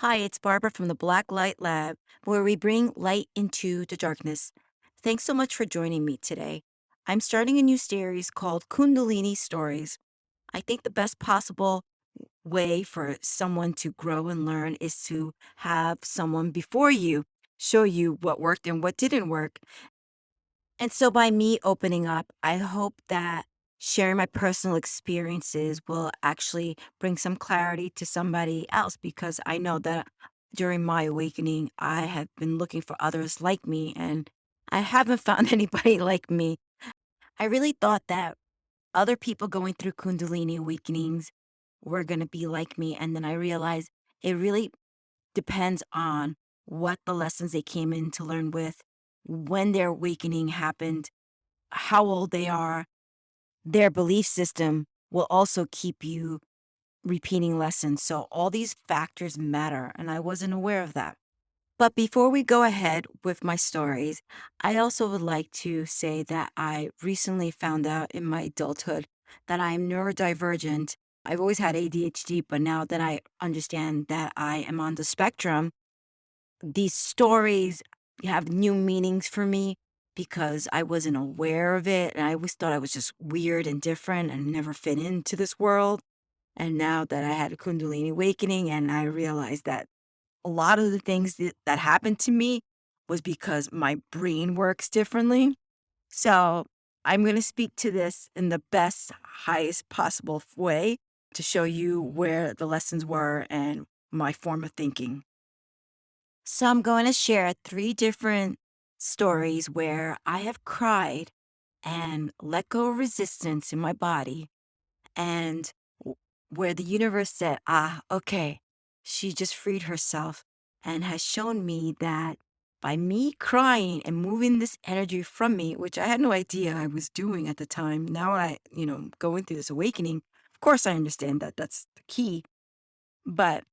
Hi, it's Barbara from the Black Light Lab, where we bring light into the darkness. Thanks so much for joining me today. I'm starting a new series called Kundalini Stories. I think the best possible way for someone to grow and learn is to have someone before you show you what worked and what didn't work. And so by me opening up, I hope that sharing my personal experiences will actually bring some clarity to somebody else because I know that during my awakening, I have been looking for others like me and I haven't found anybody like me. I really thought that other people going through Kundalini awakenings were going to be like me. And then I realized it really depends on what the lessons they came in to learn with, when their awakening happened, how old they are, their belief system will also keep you repeating lessons. So all these factors matter, and I wasn't aware of that. But before we go ahead with my stories, I also would like to say that I recently found out in my adulthood that I'm neurodivergent. I've always had ADHD, but now that I understand that I am on the spectrum, these stories have new meanings for me because I wasn't aware of it. And I always thought I was just weird and different and never fit into this world. And now that I had a Kundalini awakening and I realized that a lot of the things that happened to me was because my brain works differently. So I'm going to speak to this in the best, highest possible way to show you where the lessons were and my form of thinking. So I'm going to share three different stories where I have cried and let go of resistance in my body and where the universe said, okay, she just freed herself and has shown me that by me crying and moving this energy from me, which I had no idea I was doing at the time. Now going through this awakening, of course I understand that that's the key, but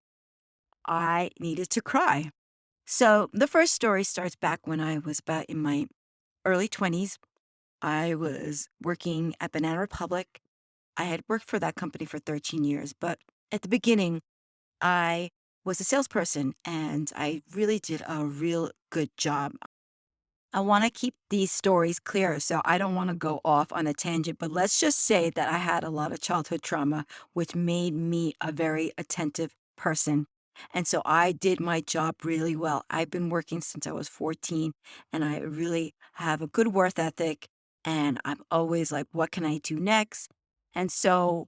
I needed to cry. So the first story starts back when I was about in my early 20s. I was working at Banana Republic. I had worked for that company for 13 years, but at the beginning, I was a salesperson and I really did a real good job. I want to keep these stories clear, so I don't want to go off on a tangent, but let's just say that I had a lot of childhood trauma, which made me a very attentive person. And so I did my job really well. I've been working since I was 14, and I really have a good worth ethic. And I'm always like, what can I do next? And so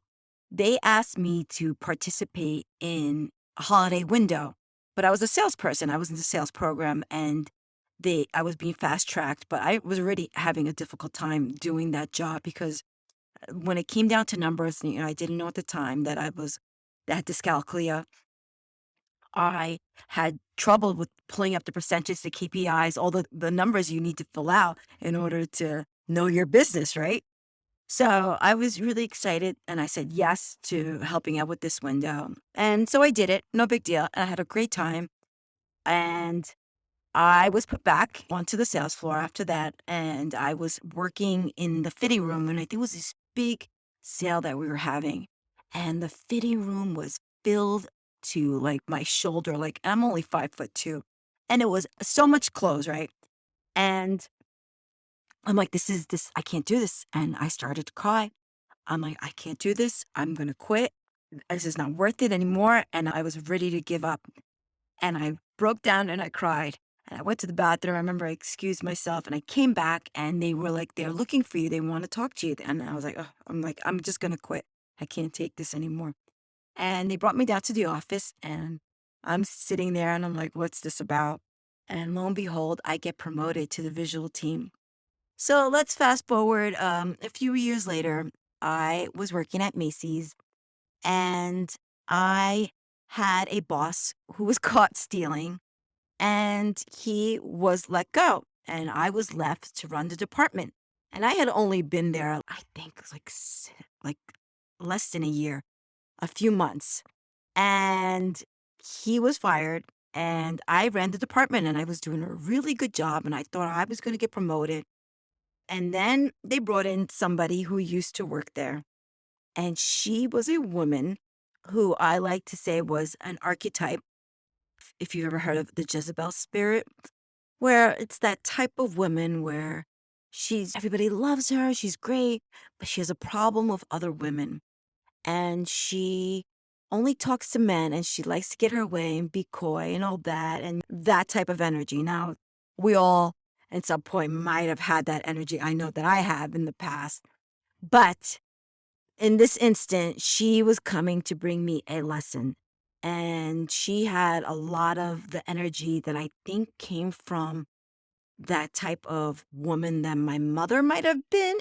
they asked me to participate in a holiday window, but I was a salesperson. I was in the sales program, and I was being fast tracked, but I was already having a difficult time doing that job because when it came down to numbers, I didn't know at the time that I had dyscalculia. I had trouble with pulling up the percentage, the KPIs, all the numbers you need to fill out in order to know your business, right? So I was really excited and I said yes to helping out with this window. And so I did it, no big deal. I had a great time. And I was put back onto the sales floor after that, and I was working in the fitting room, and I think it was this big sale that we were having, and the fitting room was filled to like my shoulder, like I'm only 5'2", and it was so much clothes, right? And I'm like, this, I can't do this, and I started to cry. I'm like, I can't do this. I'm gonna quit. This is not worth it anymore, and I was ready to give up. And I broke down and I cried. And I went to the bathroom. I remember I excused myself and I came back and they were like, they're looking for you. They want to talk to you. And I was like, oh, I'm just going to quit. I can't take this anymore. And they brought me down to the office and I'm sitting there and I'm like, what's this about? And lo and behold, I get promoted to the visual team. So let's fast forward a few years later. I was working at Macy's and I had a boss who was caught stealing and he was let go and I was left to run the department. And I had only been there, I think like less than a year, a few months. And he was fired and I ran the department and I was doing a really good job and I thought I was going to get promoted. And then they brought in somebody who used to work there and she was a woman who I like to say was an archetype. if you ever heard of the Jezebel spirit, where it's that type of woman where everybody loves her, she's great, but she has a problem with other women. And she only talks to men and she likes to get her way and be coy and all that and that type of energy. Now, we all at some point might have had that energy. I know that I have in the past. But in this instant, she was coming to bring me a lesson. And she had a lot of the energy that I think came from that type of woman that my mother might have been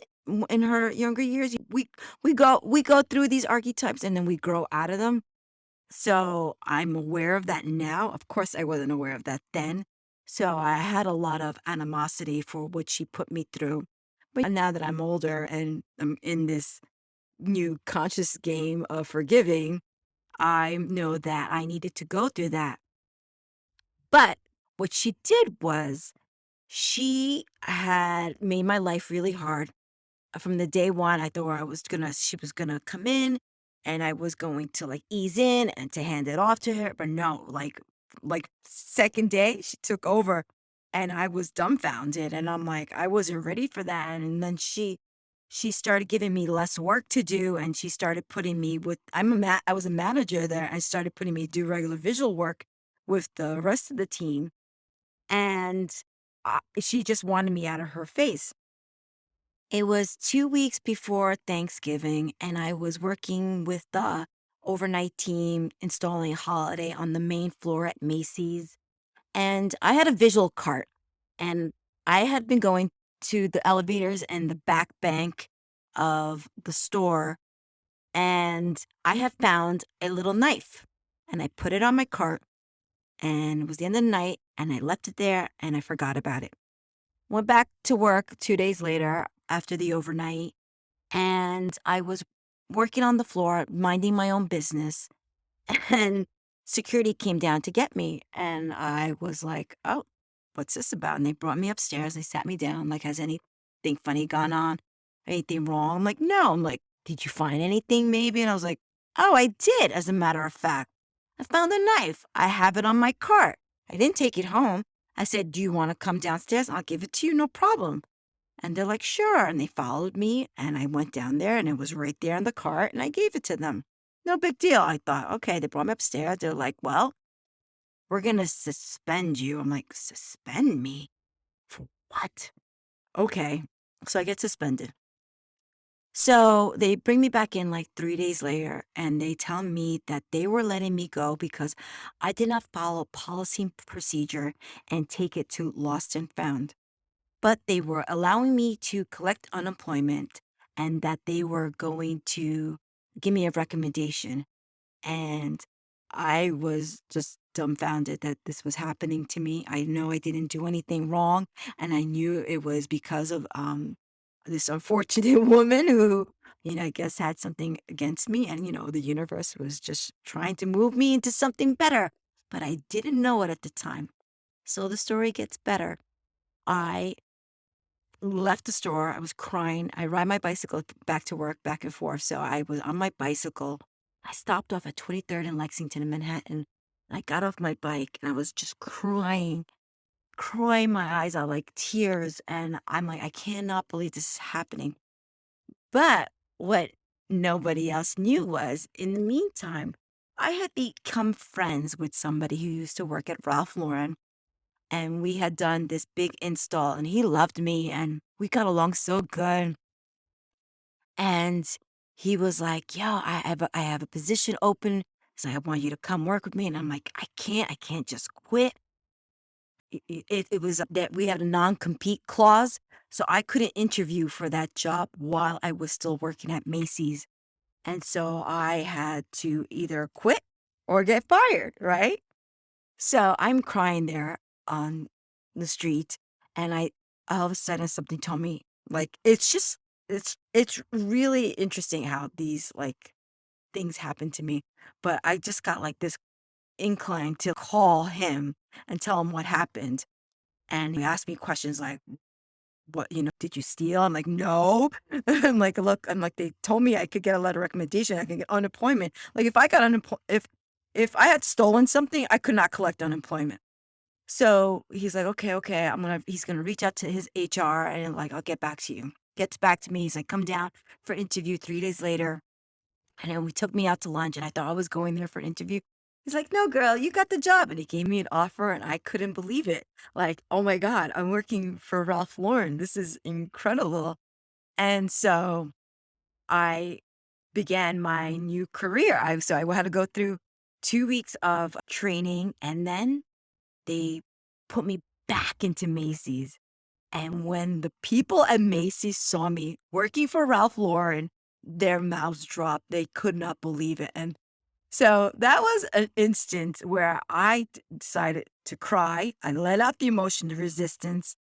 in her younger years. We go through these archetypes and then we grow out of them. So I'm aware of that now. Of course, I wasn't aware of that then. So I had a lot of animosity for what she put me through. But now that I'm older and I'm in this new conscious game of forgiving, I know that I needed to go through that. But what she did was she had made my life really hard. From the day one, I thought she was gonna come in and I was going to like ease in and to hand it off to her. But no, like second day, she took over and I was dumbfounded. And I'm like, I wasn't ready for that. And then she started giving me less work to do and she started putting me with I was a manager there. I started putting me to do regular visual work with the rest of the team. And she just wanted me out of her face. It was 2 weeks before Thanksgiving, and I was working with the overnight team installing Holiday on the main floor at Macy's. And I had a visual cart, and I had been going to the elevators and the back bank of the store, and I had found a little knife. And I put it on my cart, and it was the end of the night, and I left it there, and I forgot about it. Went back to work 2 days later after the overnight, and I was working on the floor, minding my own business, and security came down to get me. And I was like, oh, what's this about? And they brought me upstairs. They sat me down, like, has anything funny gone on? Anything wrong? I'm like, no. I'm like, did you find anything maybe? And I was like, oh, I did, as a matter of fact. I found a knife. I have it on my cart. I didn't take it home. I said, do you want to come downstairs? I'll give it to you, no problem. And they're like, sure. And they followed me and I went down there and it was right there in the cart and I gave it to them. No big deal. I thought, okay, they brought me upstairs. They're like, well, we're going to suspend you. I'm like, suspend me? For what? Okay. So I get suspended. So they bring me back in like 3 days later and they tell me that they were letting me go because I did not follow policy and procedure and take it to lost and found. But they were allowing me to collect unemployment and that they were going to give me a recommendation. And I was just dumbfounded that this was happening to me. I know I didn't do anything wrong, and I knew it was because of this unfortunate woman who, I guess had something against me, and the universe was just trying to move me into something better. But I didn't know it at the time. So the story gets better. I left the store. I was crying. I ride my bicycle back to work, back and forth. So I was on my bicycle. I stopped off at 23rd in Lexington in Manhattan. I got off my bike and I was just crying my eyes out like tears. And I'm like, I cannot believe this is happening. But what nobody else knew was, in the meantime, I had become friends with somebody who used to work at Ralph Lauren and we had done this big install and he loved me and we got along so good. And he was like, yo, I have a position open. So I want you to come work with me. And I'm like, I can't just quit. It was that we had a non-compete clause. So I couldn't interview for that job while I was still working at Macy's. And so I had to either quit or get fired, right? So I'm crying there on the street, and I all of a sudden something told me like it's really interesting how these like things happen to me. But I just got like this incline to call him and tell him what happened. And he asked me questions like, what, did you steal? I'm like, no. I'm like, look, I'm like, they told me I could get a letter of recommendation, I could get unemployment. Like if I got unemployment, if I had stolen something, I could not collect unemployment. So he's like, okay, okay, he's gonna reach out to his HR and like, I'll get back to you. Gets back to me. He's like, come down for interview 3 days later. And then we took me out to lunch and I thought I was going there for an interview. He's like, no, girl, you got the job. And he gave me an offer and I couldn't believe it. Like, oh my God, I'm working for Ralph Lauren. This is incredible. And so I began my new career. I had to go through 2 weeks of training and then they put me back into Macy's. And when the people at Macy's saw me working for Ralph Lauren, their mouths dropped. They could not believe it. And so that was an instance where decided to cry. I let out the emotion of resistance.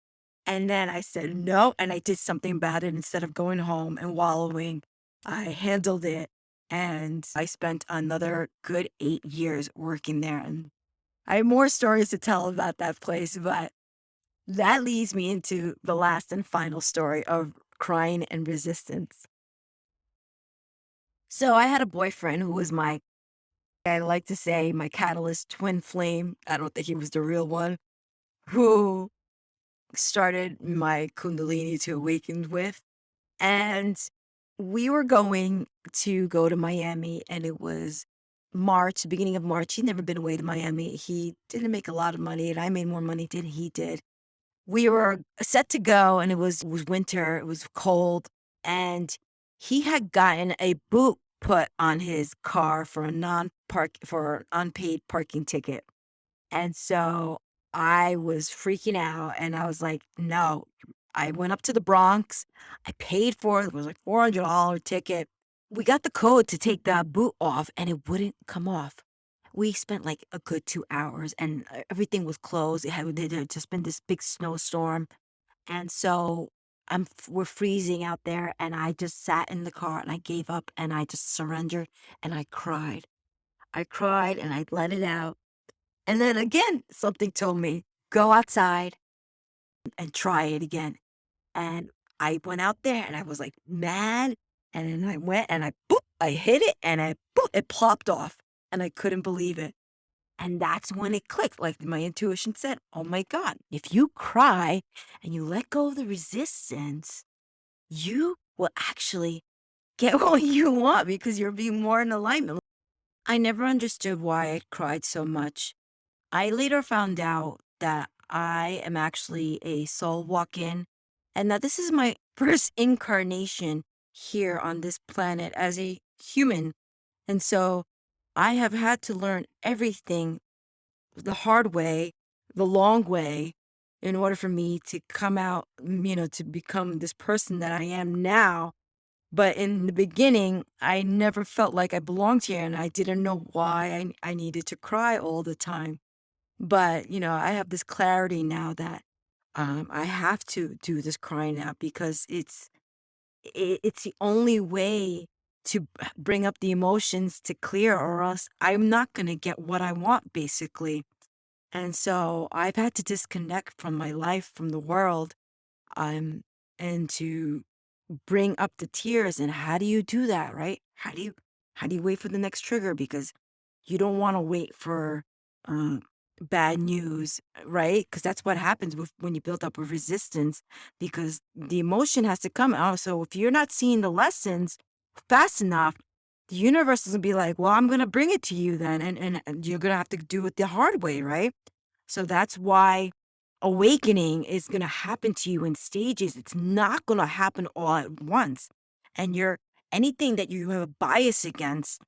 And then I said no. And I did something about it instead of going home and wallowing. I handled it. And I spent another good 8 years working there. And I have more stories to tell about that place, but that leads me into the last and final story of crying and resistance. So I had a boyfriend who was I like to say, my catalyst twin flame. I don't think he was the real one, who started my Kundalini to awaken with. And we were going to go to Miami, and it was March, beginning of March. He'd never been away to Miami. He didn't make a lot of money, and I made more money than he did. We were set to go and it was winter, it was cold, and he had gotten a boot put on his car for a unpaid parking ticket. And so I was freaking out and I was like, no. I went up to the Bronx. I paid for it. It was like $400 ticket. We got the code to take the boot off and it wouldn't come off. We spent like a good 2 hours and everything was closed. It had just been this big snowstorm. And so we're freezing out there and I just sat in the car and I gave up and I just surrendered and I cried. I cried and I let it out. And then again, something told me, go outside and try it again. And I went out there and I was like mad. And then I went and I hit it and it plopped off. And I couldn't believe it. And that's when it clicked. Like my intuition said, oh my God, if you cry and you let go of the resistance, you will actually get what you want because you're being more in alignment. I never understood why I cried so much. I later found out that I am actually a soul walk in and that this is my first incarnation here on this planet as a human. And so I have had to learn everything the hard way, the long way, in order for me to come out, to become this person that I am now. But in the beginning, I never felt like I belonged here and I didn't know why I needed to cry all the time. But, I have this clarity now that I have to do this crying out because it's the only way to bring up the emotions to clear, or else I'm not going to get what I want, basically. And so I've had to disconnect from my life, from the world, um, and to bring up the tears. And how do you do that, right? How do you wait for the next trigger? Because you don't want to wait for um, bad news, right? Because that's what happens when you build up a resistance, because the emotion has to come out. So if you're not seeing the lessons fast enough, the universe is gonna be like, well, I'm gonna bring it to you then, and you're gonna have to do it the hard way, right? So that's why awakening is going to happen to you in stages. It's not going to happen all at once. And anything that you have a bias against,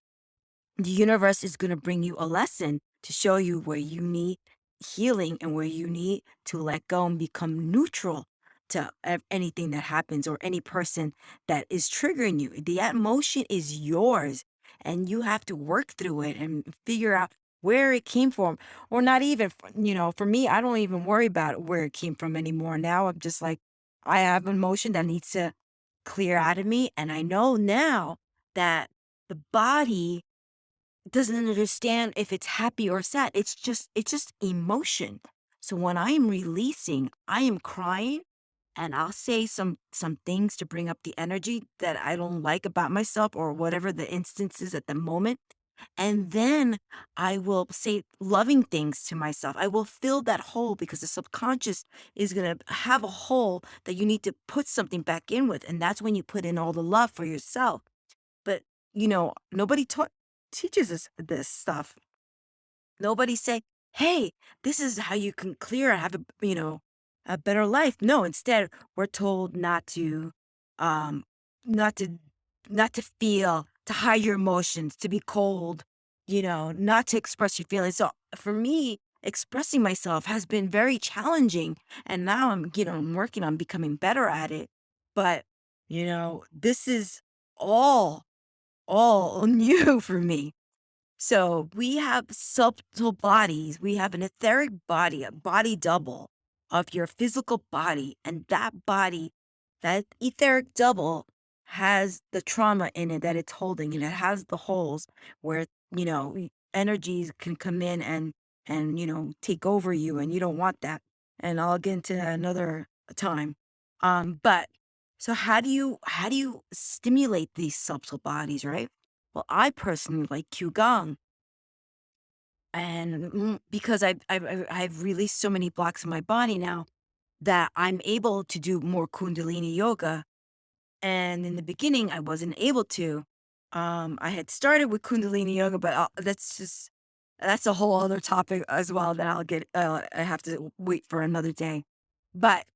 the universe is going to bring you a lesson to show you where you need healing and where you need to let go and become neutral to anything that happens or any person that is triggering you. The emotion is yours and you have to work through it and figure out where it came from, or not even, for me, I don't even worry about where it came from anymore. Now I'm just like, I have an emotion that needs to clear out of me. And I know now that the body doesn't understand if it's happy or sad. It's just emotion. So when I am releasing, I am crying and I'll say some things to bring up the energy that I don't like about myself or whatever the instance is at the moment. And then I will say loving things to myself. I will fill that hole because the subconscious is going to have a hole that you need to put something back in with. And that's when you put in all the love for yourself. But, nobody teaches us this stuff. Nobody say, "Hey, this is how you can clear and have a better life." No, instead, we're told um, not to, not to feel, to hide your emotions, to be cold, not to express your feelings. So for me, expressing myself has been very challenging, and now I'm working on becoming better at it. But this is all all new for me. So we have subtle bodies. We have an etheric body, a body double of your physical body. And that body, that etheric double, has the trauma in it that it's holding, and it has the holes where, energies can come in and take over you, and you don't want that. And I'll get into that another time. But so how do you stimulate these subtle bodies, right? Well, I personally like qigong, and because I've released so many blocks in my body now that I'm able to do more Kundalini yoga. And in the beginning, I wasn't able to. I had started with Kundalini yoga, but that's a whole other topic as well that I'll get. I have to wait for another day. But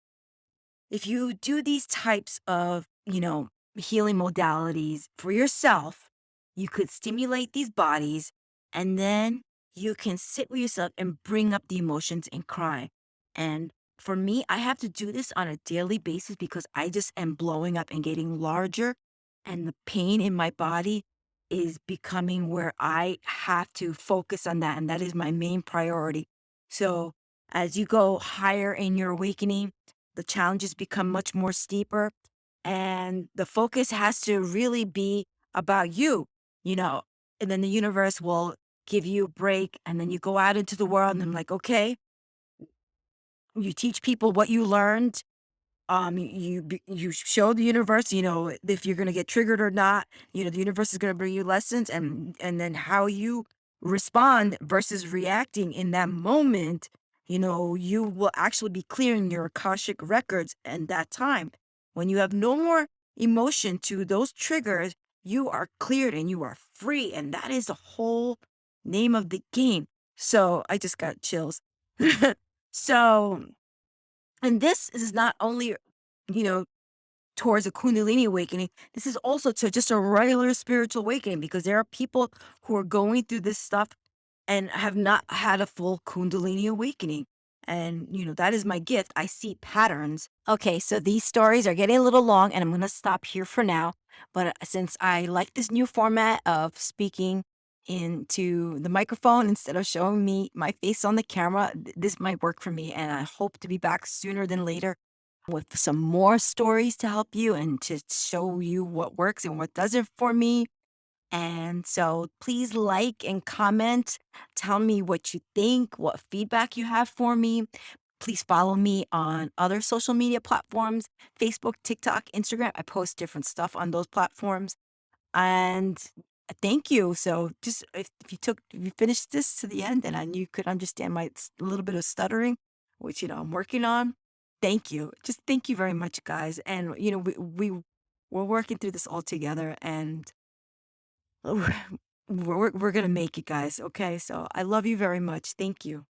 if you do these types of, healing modalities for yourself, you could stimulate these bodies, and then you can sit with yourself and bring up the emotions and cry. And for me, I have to do this on a daily basis because I just am blowing up and getting larger, and the pain in my body is becoming where I have to focus on that. And that is my main priority. So as you go higher in your awakening, the challenges become much more steeper, and the focus has to really be about you, you know, and then the universe will give you a break, and then you go out into the world and I'm like, okay, you teach people what you learned. You show the universe, if you're gonna get triggered or not. The universe is gonna bring you lessons, and then how you respond versus reacting in that moment. You will actually be clearing your Akashic records and that time. When you have no more emotion to those triggers, you are cleared and you are free. And that is the whole name of the game. So I just got chills. So, and this is not only, you know, towards a Kundalini awakening, this is also to just a regular spiritual awakening, because there are people who are going through this stuff and have not had a full Kundalini awakening. And, that is my gift. I see patterns. Okay, so these stories are getting a little long, and I'm going to stop here for now. But since I like this new format of speaking into the microphone instead of showing me my face on the camera, this might work for me. And I hope to be back sooner than later with some more stories to help you and to show you what works and what doesn't for me. And so please like and comment. Tell me what you think, what feedback you have for me. Please follow me on other social media platforms: Facebook, TikTok, Instagram. I post different stuff on those platforms. And thank you. So just if you finished this to the end and you could understand my little bit of stuttering, which I'm working on. Thank you. Just thank you very much, guys. And we're working through this all together, and we're gonna make it, guys. Okay, so I love you very much. Thank you.